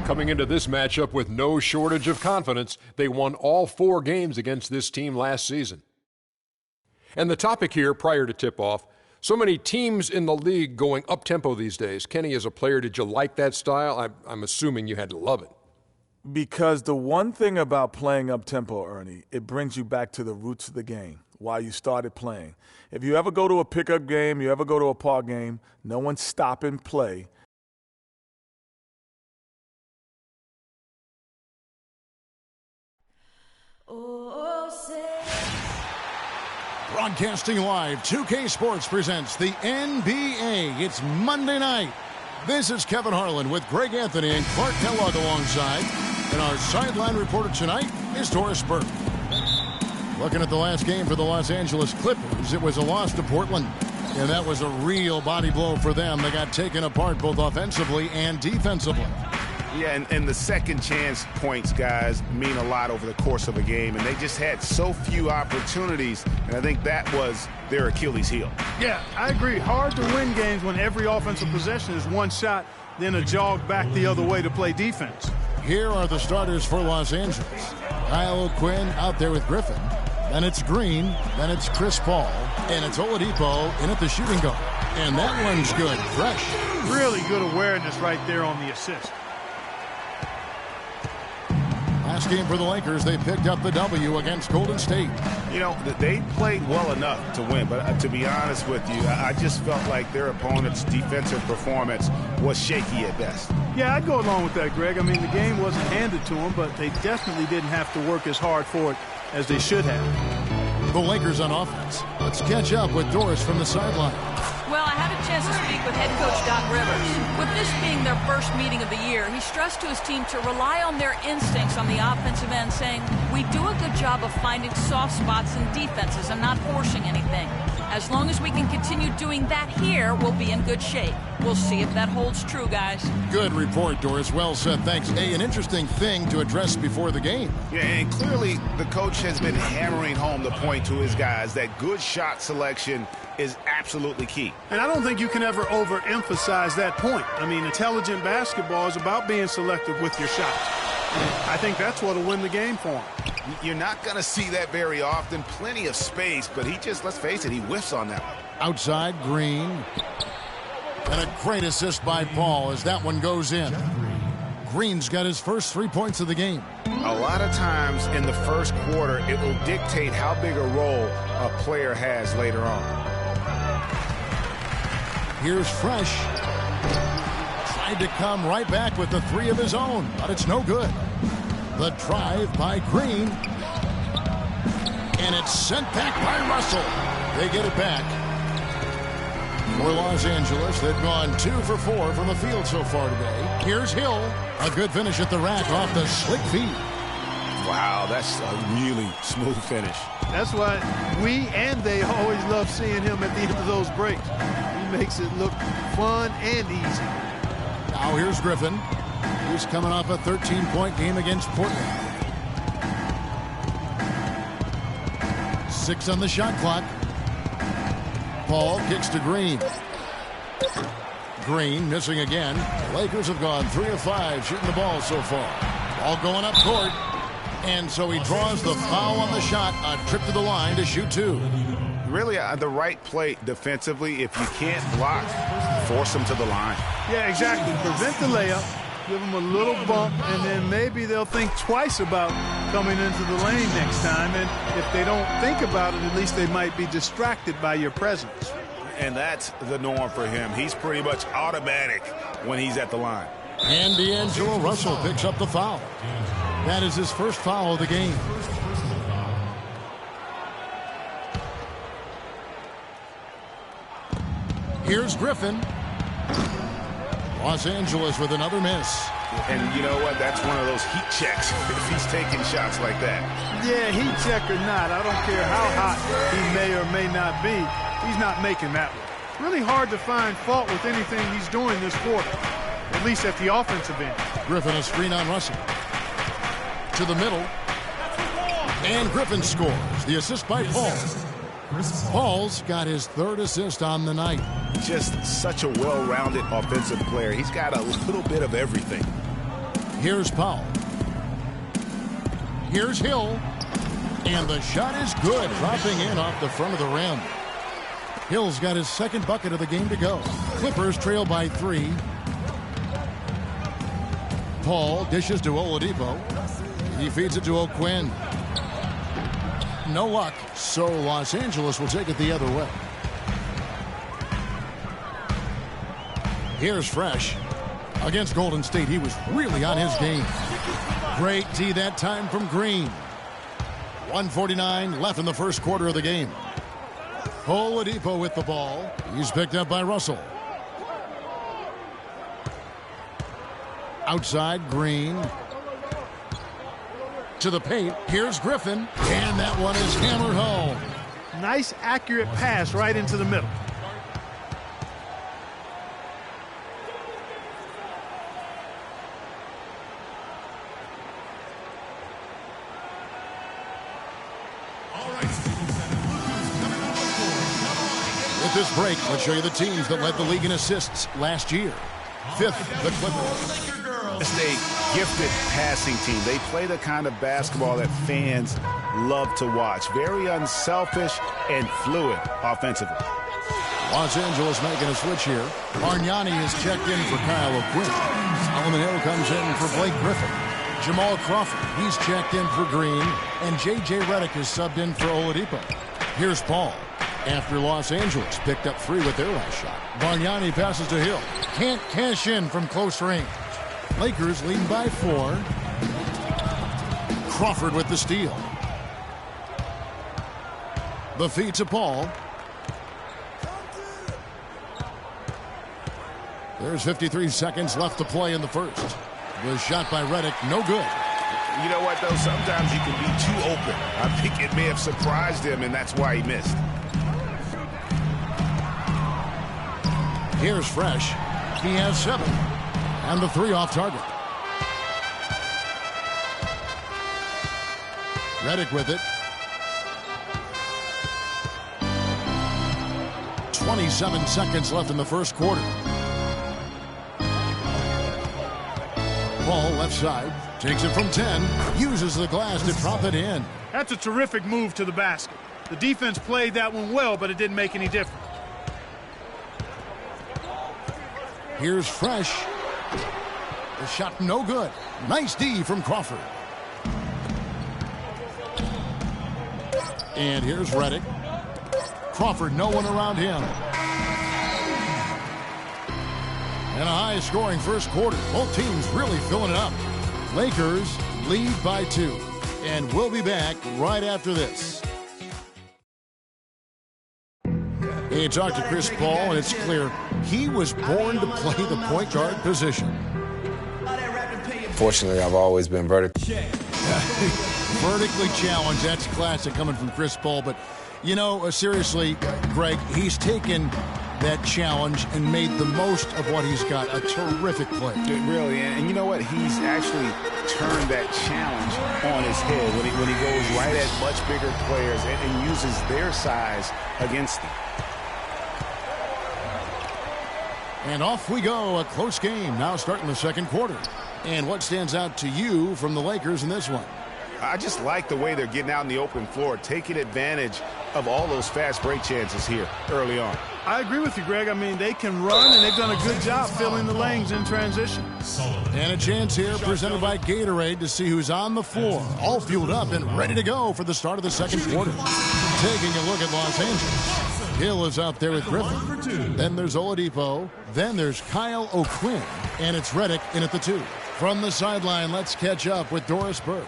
Coming into this matchup with no shortage of confidence, they won all 4 games against this team last season. And the topic here prior to tip-off, so many teams in the league going up-tempo these days. Kenny, as a player, did you like that style? I'm assuming you had to love it. Because the one thing about playing up-tempo, Ernie, it brings you back to the roots of the game while you started playing. If you ever go to a pickup game, you ever go to a park game, no one's stopping play. Broadcasting live, 2K Sports presents the NBA. It's Monday night. This is Kevin Harlan with Greg Anthony and Clark Kellogg alongside. And our sideline reporter tonight is Doris Burke. Looking at the last game for the Los Angeles Clippers, it was a loss to Portland. And that was a real body blow for them. They got taken apart both offensively and defensively. Yeah, and the second chance points, guys, mean a lot over the course of a game. And they just had so few opportunities, and I think that was their Achilles heel. Yeah, I agree. Hard to win games when every offensive possession is one shot, then a jog back the other way to play defense. Here are the starters for Los Angeles. Kyle O'Quinn out there with Griffin. Then it's Green. Then it's Chris Paul. And it's Oladipo in at the shooting guard. And that one's good. Fresh. Really good awareness right there on the assist. Last game for the Lakers, they picked up the W against Golden State. You know, they played well enough to win, but to be honest with you, I just felt like their opponent's defensive performance was shaky at best. Yeah, I'd go along with that, Greg. I mean, the game wasn't handed to them, but they definitely didn't have to work as hard for it as they should have. The Lakers on offense. Let's catch up with Doris from the sideline. Well, I had a chance to speak with head coach Doc Rivers. With this being their first meeting of the year, he stressed to his team to rely on their instincts on the offensive end, saying, we do a good job of finding soft spots in defenses and not forcing anything. As long as we can continue doing that here, we'll be in good shape. We'll see if that holds true, guys. Good report, Doris. Well said. Thanks. An interesting thing to address before the game. Yeah, and clearly the coach has been hammering home the point to his guys that good shot selection is absolutely key. And I don't think you can ever overemphasize that point. I mean, intelligent basketball is about being selective with your shots. I think that's what'll win the game for him. You're not going to see that very often. Plenty of space, but he just, let's face it, he whiffs on that one. Outside, Green. And a great assist by Paul as that one goes in. Green's got his first 3 points of the game. A lot of times in the first quarter, it will dictate how big a role a player has later on. Here's Fresh. Tried to come right back with the 3 of his own, but it's no good. The drive by Green. And it's sent back by Russell. They get it back. For Los Angeles, they've gone 2 for 4 from the field so far today. Here's Hill. A good finish at the rack off the slick feet. Wow, that's a really smooth finish. That's why we and they always love seeing him at the end of those breaks. He makes it look fun and easy. Now here's Griffin. He's coming off a 13-point game against Portland. 6 on the shot clock. Paul kicks to Green. Green missing again. The Lakers have gone 3 of 5 shooting the ball so far. Ball going up court. And so he draws the foul on the shot. A trip to the line to shoot 2. Really the right play defensively. If you can't block, force them to the line. Yeah, exactly. Prevent the layup. Give them a little bump, and then maybe they'll think twice about coming into the lane next time. And if they don't think about it, at least they might be distracted by your presence. And that's the norm for him. He's pretty much automatic when he's at the line. And D'Angelo Russell picks up the foul. That is his first foul of the game. Here's Griffin. Los Angeles with another miss. And you know what? That's one of those heat checks if he's taking shots like that. Yeah, heat check or not, I don't care how hot he may or may not be, he's not making that one. Really hard to find fault with anything he's doing this quarter, at least at the offensive end. Griffin a screen on Russell. To the middle. And Griffin scores. The assist by Paul. Paul's got his 3rd assist on the night. Just such a well-rounded offensive player. He's got a little bit of everything. Here's Powell. Here's Hill. And the shot is good, dropping in off the front of the rim. Hill's got his second bucket of the game to go. Clippers trail by 3. Paul dishes to Oladipo. He feeds it to O'Quinn. No luck, so Los Angeles will take it the other way. Here's Fresh. Against Golden State, he was really on his game. Great D that time from Green. 1:49 left in the first quarter of the game. Oladipo with the ball. He's picked up by Russell. Outside, Green. To the paint. Here's Griffin. And that one is hammered home. Nice, accurate pass right into the middle. With this break, let's show you the teams that led the league in assists last year. 5th, the Clippers. It's a gifted passing team. They play the kind of basketball that fans love to watch. Very unselfish and fluid offensively. Los Angeles making a switch here. Bargnani is checked in for Kyle O'Quinn. Solomon Hill comes in for Blake Griffin. Jamal Crawford, he's checked in for Green. And J.J. Redick is subbed in for Oladipo. Here's Paul. After Los Angeles picked up 3 with their last shot. Bargnani passes to Hill. Can't cash in from close range. Lakers leading by 4. Crawford with the steal. The feed to Paul. There's 53 seconds left to play in the first. The shot by Redick, no good. You know what, though? Sometimes you can be too open. I think it may have surprised him, and that's why he missed. Here's Fresh. He has 7. And the 3 off target. Redick with it. 27 seconds left in the first quarter. Paul left side. Takes it from 10. Uses the glass to drop it in. That's a terrific move to the basket. The defense played that one well, but it didn't make any difference. Here's Fresh. The shot no good. Nice D from Crawford. And here's Redick. Crawford, no one around him. And a high-scoring first quarter. Both teams really filling it up. Lakers lead by 2. And we'll be back right after this. Hey, talk to Chris Paul, and it's clear he was born to play the point guard position. Fortunately, I've always been vertically challenged. That's classic coming from Chris Paul. But, you know, seriously, Greg, he's taken that challenge and made the most of what he's got. A terrific play. Really, and you know what? He's actually turned that challenge on his head when he goes right at much bigger players and uses their size against them. And off we go. A close game now starting the second quarter. And what stands out to you from the Lakers in this one? I just like the way they're getting out in the open floor, taking advantage of all those fast break chances here early on. I agree with you, Greg. I mean, they can run, and they've done a good job filling the lanes in transition. And a chance here presented by Gatorade to see who's on the floor, all fueled up and ready to go for the start of the second quarter. Taking a look at Los Angeles. Hill is out there with Griffin. Then there's Oladipo. Then there's Kyle O'Quinn. And it's Redick in at the 2. From the sideline, let's catch up with Doris Burke.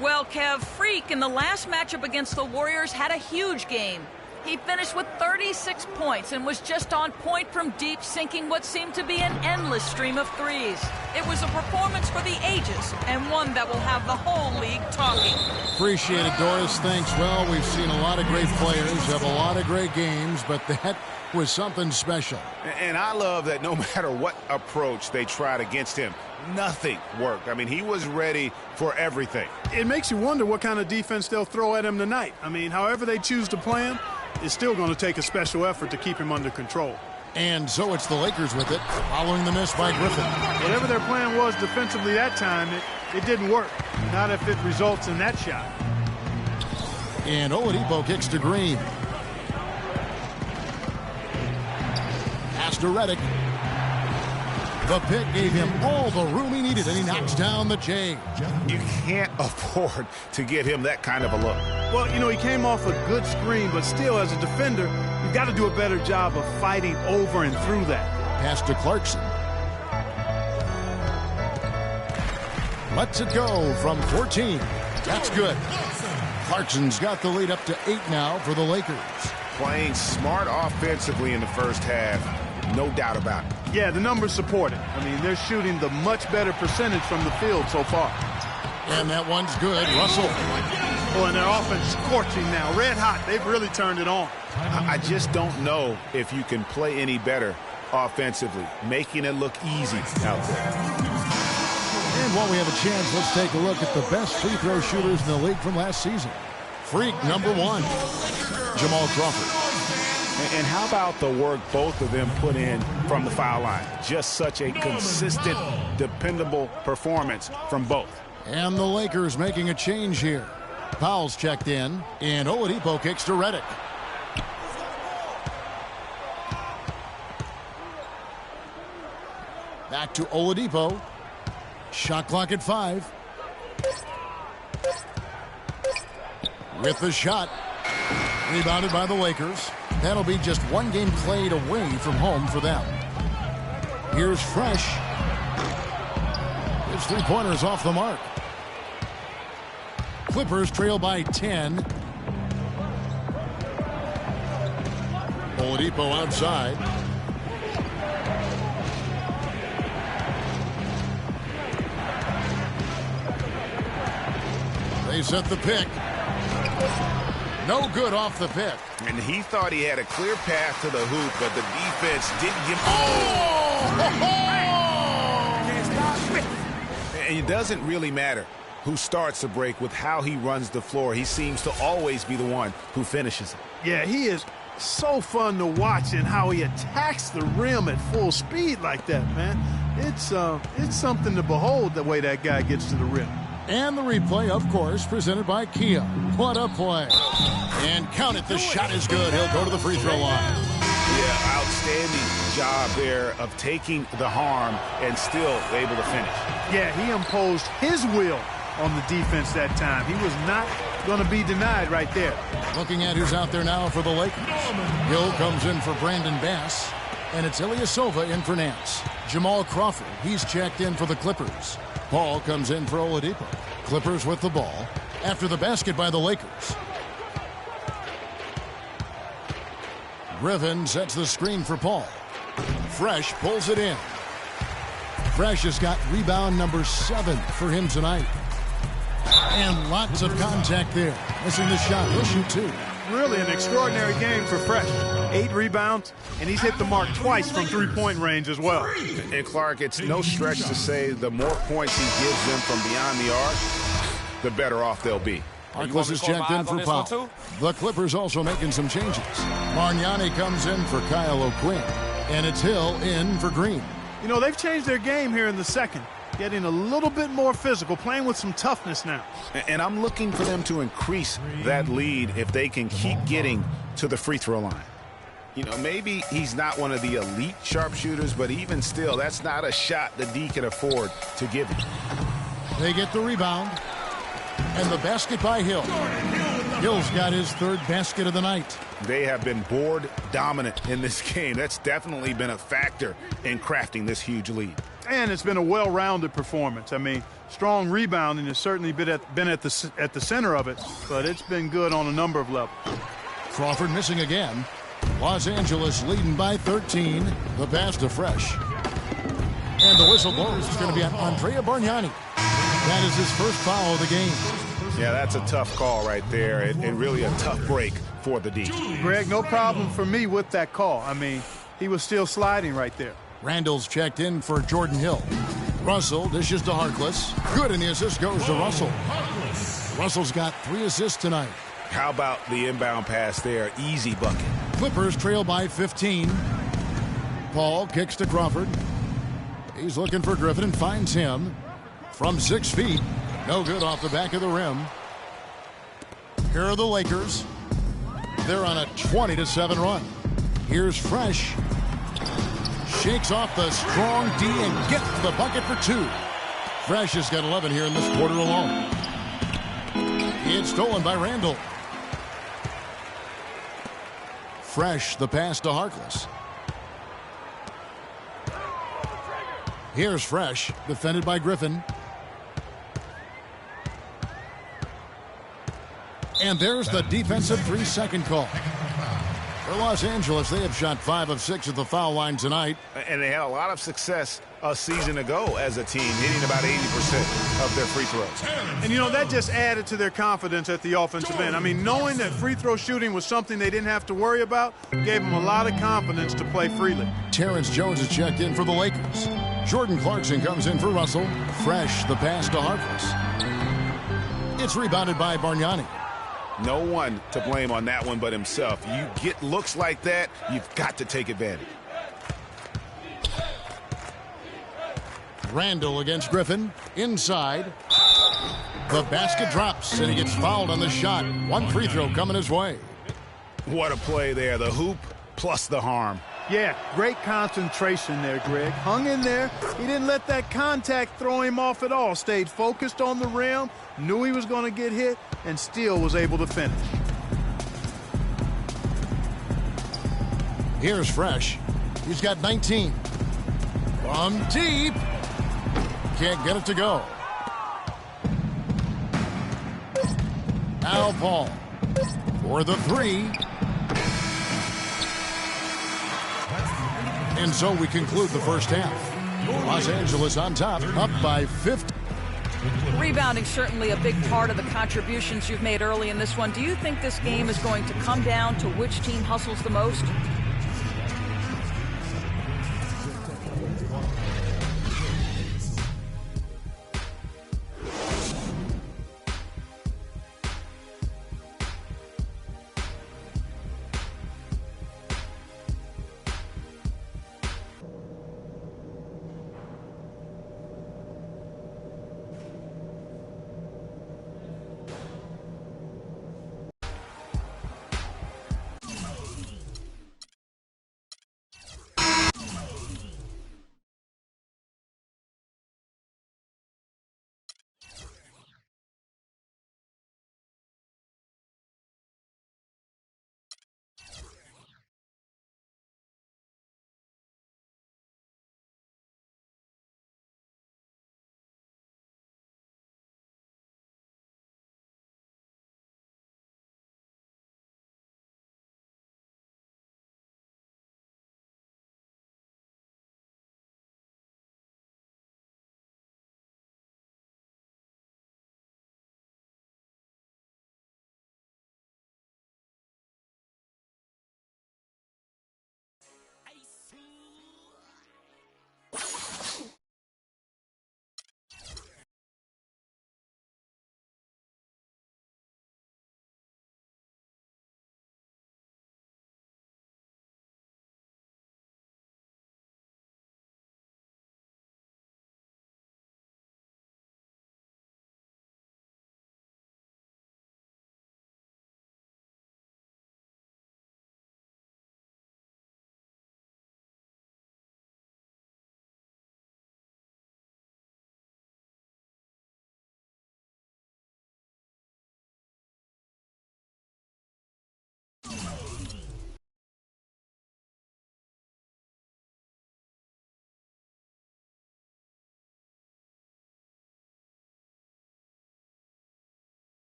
Well, Kev, Freak in the last matchup against the Warriors had a huge game. He finished with 36 points and was just on point from deep, sinking what seemed to be an endless stream of threes. It was a performance for the ages, and one that will have the whole league talking. Appreciate it, Doris. Thanks. Well, we've seen a lot of great players have a lot of great games, but that was something special. And I love that no matter what approach they tried against him, nothing worked. I mean, he was ready for everything. It makes you wonder what kind of defense they'll throw at him tonight. I mean, however they choose to play him, it's still going to take a special effort to keep him under control. And so it's the Lakers with it, following the miss by Griffin. Whatever their plan was defensively that time, it didn't work. Not if it results in that shot. And Oladipo kicks to Green. Pass to Redick. The pick gave him all the room he needed, and he knocks down the J. You can't afford to get him that kind of a look. Well, you know, he came off a good screen, but still, as a defender, you've got to do a better job of fighting over and through that. Pass to Clarkson. Lets it go from 14. That's good. Clarkson's got the lead up to 8 now for the Lakers. Playing smart offensively in the first half, no doubt about it. Yeah, the numbers support it. I mean, they're shooting the much better percentage from the field so far. And that one's good. Russell. Oh, and their offense scorching now. Red hot. They've really turned it on. I just don't know if you can play any better offensively, making it look easy out there. And while we have a chance, let's take a look at the best free throw shooters in the league from last season. Freak number 1, Jamal Crawford. And how about the work both of them put in from the foul line? Just such a consistent, dependable performance from both. And the Lakers making a change here. Powell's checked in, and Oladipo kicks to Redick. Back to Oladipo. Shot clock at 5. With the shot. Rebounded by the Lakers. That'll be just one game played away from home for them. Here's Fresh. His three-pointer's off the mark. Clippers trail by 10. Oladipo outside. They set the pick. No good off the pick. And he thought he had a clear path to the hoop, but the defense didn't give him. And it doesn't really matter who starts the break with how he runs the floor. He seems to always be the one who finishes it. Yeah, he is so fun to watch and how he attacks the rim at full speed like that, man. It's something to behold the way that guy gets to the rim. And the replay, of course, presented by Kia. What a play. And count it, the shot is good. He'll go to the free throw line. Yeah, outstanding job there of taking the harm and still able to finish. Yeah, he imposed his will on the defense that time. He was not going to be denied right there. Looking at who's out there now for the Lakers. Hill comes in for Brandon Bass. And it's Ilyasova in for Nance. Jamal Crawford, he's checked in for the Clippers. Paul comes in for Oladipo. Clippers with the ball after the basket by the Lakers. Griffin sets the screen for Paul. Fresh pulls it in. Fresh has got rebound number 7 for him tonight. And lots of contact there. Missing the shot. He'll shoot 2. Really an extraordinary game for Fresh. 8 rebounds, and he's hit the mark twice from three-point range as well. And Clark, it's no stretch to say the more points he gives them from beyond the arc, the better off they'll be. Harkless is checked in for Powell. The Clippers also making some changes. Margnani comes in for Kyle O'Quinn, and it's Hill in for Green. You know, they've changed their game here in the second, getting a little bit more physical, playing with some toughness now. And I'm looking for them to increase that lead if they can keep getting to the free throw line. You know, maybe he's not one of the elite sharpshooters, but even still, that's not a shot that D can afford to give him. They get the rebound. And the basket by Hill. Hill's got his 3rd basket of the night. They have been board dominant in this game. That's definitely been a factor in crafting this huge lead. And it's been a well-rounded performance. I mean, strong rebounding has certainly been at the center of it, but it's been good on a number of levels. Crawford missing again. Los Angeles leading by 13. The pass to Fresh. And the whistle blows. It's going to be on Andrea Bargnani. That is his first foul of the game. Yeah, that's a tough call right there, and really a tough break for the D. Greg, no problem for me with that call. I mean, he was still sliding right there. Randall's checked in for Jordan Hill. Russell dishes to Harkless. Good, and the assist goes to Russell. Russell's got 3 assists tonight. How about the inbound pass there? Easy bucket. Clippers trail by 15. Paul kicks to Crawford. He's looking for Griffin and finds him from 6 feet. No good off the back of the rim. Here are the Lakers. They're on a 20-7 run. Here's Fresh. Shakes off the strong D and gets the bucket for 2. Fresh has got 11 here in this quarter alone. It's stolen by Randall. Fresh, the pass to Harkless. Here's Fresh, defended by Griffin. And there's the defensive 3-second call. For Los Angeles, they have shot 5 of 6 at the foul line tonight. And they had a lot of success a season ago as a team, hitting about 80% of their free throws. And, you know, that just added to their confidence at the offensive end. I mean, knowing that free throw shooting was something they didn't have to worry about gave them a lot of confidence to play freely. Terrence Jones has checked in for the Lakers. Jordan Clarkson comes in for Russell. Fresh, the pass to Harkless. It's rebounded by Bargnani. No one to blame on that one but himself. You get looks like that, you've got to take advantage. Randall against Griffin. Inside. The basket drops, and he gets fouled on the shot. 1 free throw coming his way. What a play there. The hoop plus the harm. Yeah, great concentration there, Greg. Hung in there. He didn't let that contact throw him off at all. Stayed focused on the rim, knew he was going to get hit, and still was able to finish. Here's Fresh. He's got 19. From deep. Can't get it to go. Now Paul for the 3. And so we conclude the first half. Los Angeles on top, up by 50. Rebounding certainly a big part of the contributions you've made early in this one. Do you think this game is going to come down to which team hustles the most?